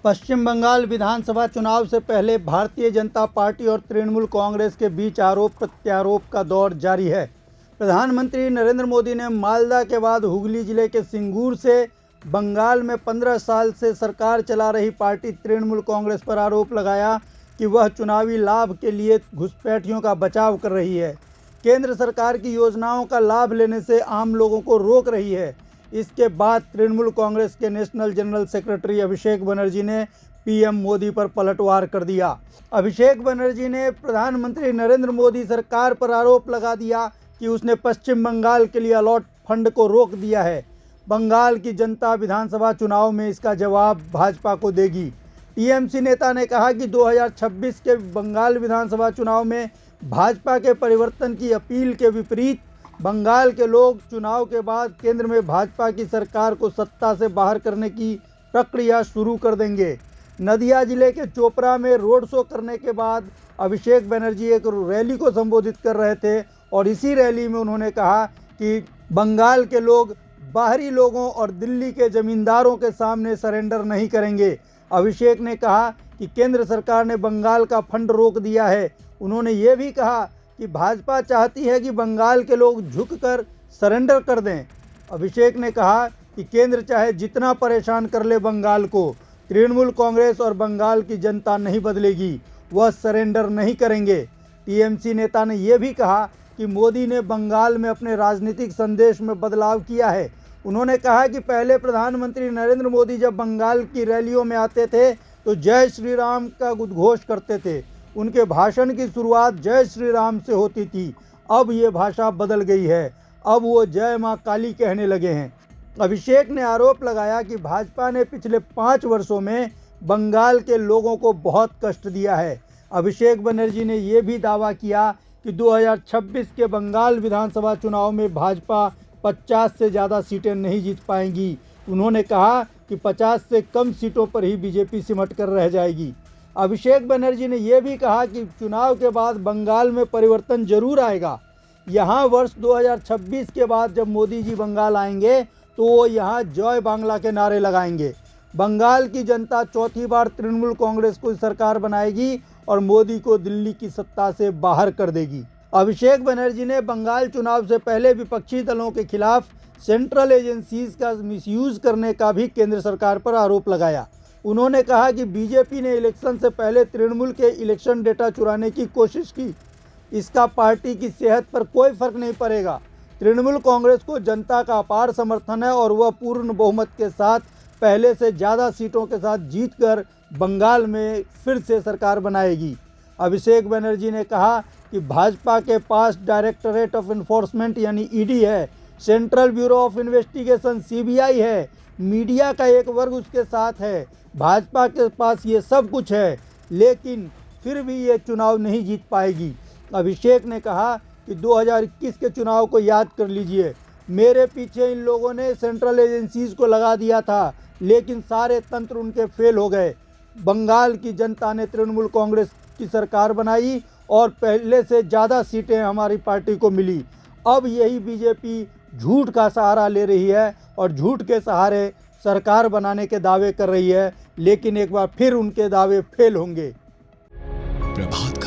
पश्चिम बंगाल विधानसभा चुनाव से पहले भारतीय जनता पार्टी और तृणमूल कांग्रेस के बीच आरोप प्रत्यारोप का दौर जारी है। प्रधानमंत्री नरेंद्र मोदी ने मालदा के बाद हुगली जिले के सिंगूर से बंगाल में 15 साल से सरकार चला रही पार्टी तृणमूल कांग्रेस पर आरोप लगाया कि वह चुनावी लाभ के लिए घुसपैठियों का बचाव कर रही है, केंद्र सरकार की योजनाओं का लाभ लेने से आम लोगों को रोक रही है। इसके बाद तृणमूल कांग्रेस के national general secretary Abhishek Banerjee ने पीएम मोदी पर पलटवार कर दिया। अभिषेक बनर्जी ने प्रधानमंत्री नरेंद्र मोदी सरकार पर आरोप लगा दिया कि उसने पश्चिम बंगाल के लिए अलॉट फंड को रोक दिया है। बंगाल की जनता विधानसभा चुनाव में इसका जवाब भाजपा को देगी। टीएमसी नेता ने कहा कि 2026 के बंगाल विधानसभा चुनाव में भाजपा के परिवर्तन की अपील के विपरीत बंगाल के लोग चुनाव के बाद केंद्र में भाजपा की सरकार को सत्ता से बाहर करने की प्रक्रिया शुरू कर देंगे। नदिया जिले के चोपड़ा में रोड शो करने के बाद अभिषेक बनर्जी एक रैली को संबोधित कर रहे थे और इसी रैली में उन्होंने कहा कि बंगाल के लोग बाहरी लोगों और दिल्ली के जमींदारों के सामने सरेंडर नहीं करेंगे। अभिषेक ने कहा कि केंद्र सरकार ने बंगाल का फंड रोक दिया है। उन्होंने ये भी कहा कि भाजपा चाहती है कि बंगाल के लोग झुककर सरेंडर कर दें। अभिषेक ने कहा कि केंद्र चाहे जितना परेशान कर ले बंगाल को, तृणमूल कांग्रेस और बंगाल की जनता नहीं बदलेगी, वह सरेंडर नहीं करेंगे। टीएमसी नेता ने यह भी कहा कि मोदी ने बंगाल में अपने राजनीतिक संदेश में बदलाव किया है। उन्होंने कहा कि पहले प्रधानमंत्री नरेंद्र मोदी जब बंगाल की रैलियों में आते थे तो जय श्री राम का उद्घोष करते थे। उनके भाषण की शुरुआत जय श्री राम से होती थी। अब ये भाषा बदल गई है, अब वो जय माँ काली कहने लगे हैं। अभिषेक ने आरोप लगाया कि भाजपा ने पिछले 5 वर्षों में बंगाल के लोगों को बहुत कष्ट दिया है। अभिषेक बनर्जी ने ये भी दावा किया कि 2026 के बंगाल विधानसभा चुनाव में भाजपा 50 से ज़्यादा सीटें नहीं जीत पाएंगी। उन्होंने कहा कि 50 से कम सीटों पर ही बीजेपी सिमट कर रह जाएगी। अभिषेक बनर्जी ने यह भी कहा कि चुनाव के बाद बंगाल में परिवर्तन जरूर आएगा। यहाँ वर्ष 2026 के बाद जब मोदी जी बंगाल आएंगे तो वो यहाँ जय बांग्ला के नारे लगाएंगे। बंगाल की जनता चौथी बार तृणमूल कांग्रेस को सरकार बनाएगी और मोदी को दिल्ली की सत्ता से बाहर कर देगी। अभिषेक बनर्जी ने बंगाल चुनाव से पहले विपक्षी दलों के खिलाफ सेंट्रल एजेंसीज का मिसयूज करने का भी केंद्र सरकार पर आरोप लगाया। उन्होंने कहा कि बीजेपी ने इलेक्शन से पहले तृणमूल के इलेक्शन डेटा चुराने की कोशिश की। इसका पार्टी की सेहत पर कोई फर्क नहीं पड़ेगा। तृणमूल कांग्रेस को जनता का अपार समर्थन है और वह पूर्ण बहुमत के साथ पहले से ज़्यादा सीटों के साथ जीतकर बंगाल में फिर से सरकार बनाएगी। अभिषेक बनर्जी ने कहा कि भाजपा के पास डायरेक्टरेट ऑफ एनफोर्समेंट यानी ईडी है, central bureau of investigation CBI है, मीडिया का एक वर्ग उसके साथ है। भाजपा के पास ये सब कुछ है, लेकिन फिर भी ये चुनाव नहीं जीत पाएगी। अभिषेक ने कहा कि 2021 के चुनाव को याद कर लीजिए, मेरे पीछे इन लोगों ने सेंट्रल एजेंसीज को लगा दिया था, लेकिन सारे तंत्र उनके फेल हो गए। बंगाल की जनता ने तृणमूल कांग्रेस की सरकार बनाई और पहले से ज़्यादा सीटें हमारी पार्टी को मिली। अब यही बीजेपी झूठ का सहारा ले रही है और झूठ के सहारे सरकार बनाने के दावे कर रही है, लेकिन एक बार फिर उनके दावे फेल होंगे। प्रभात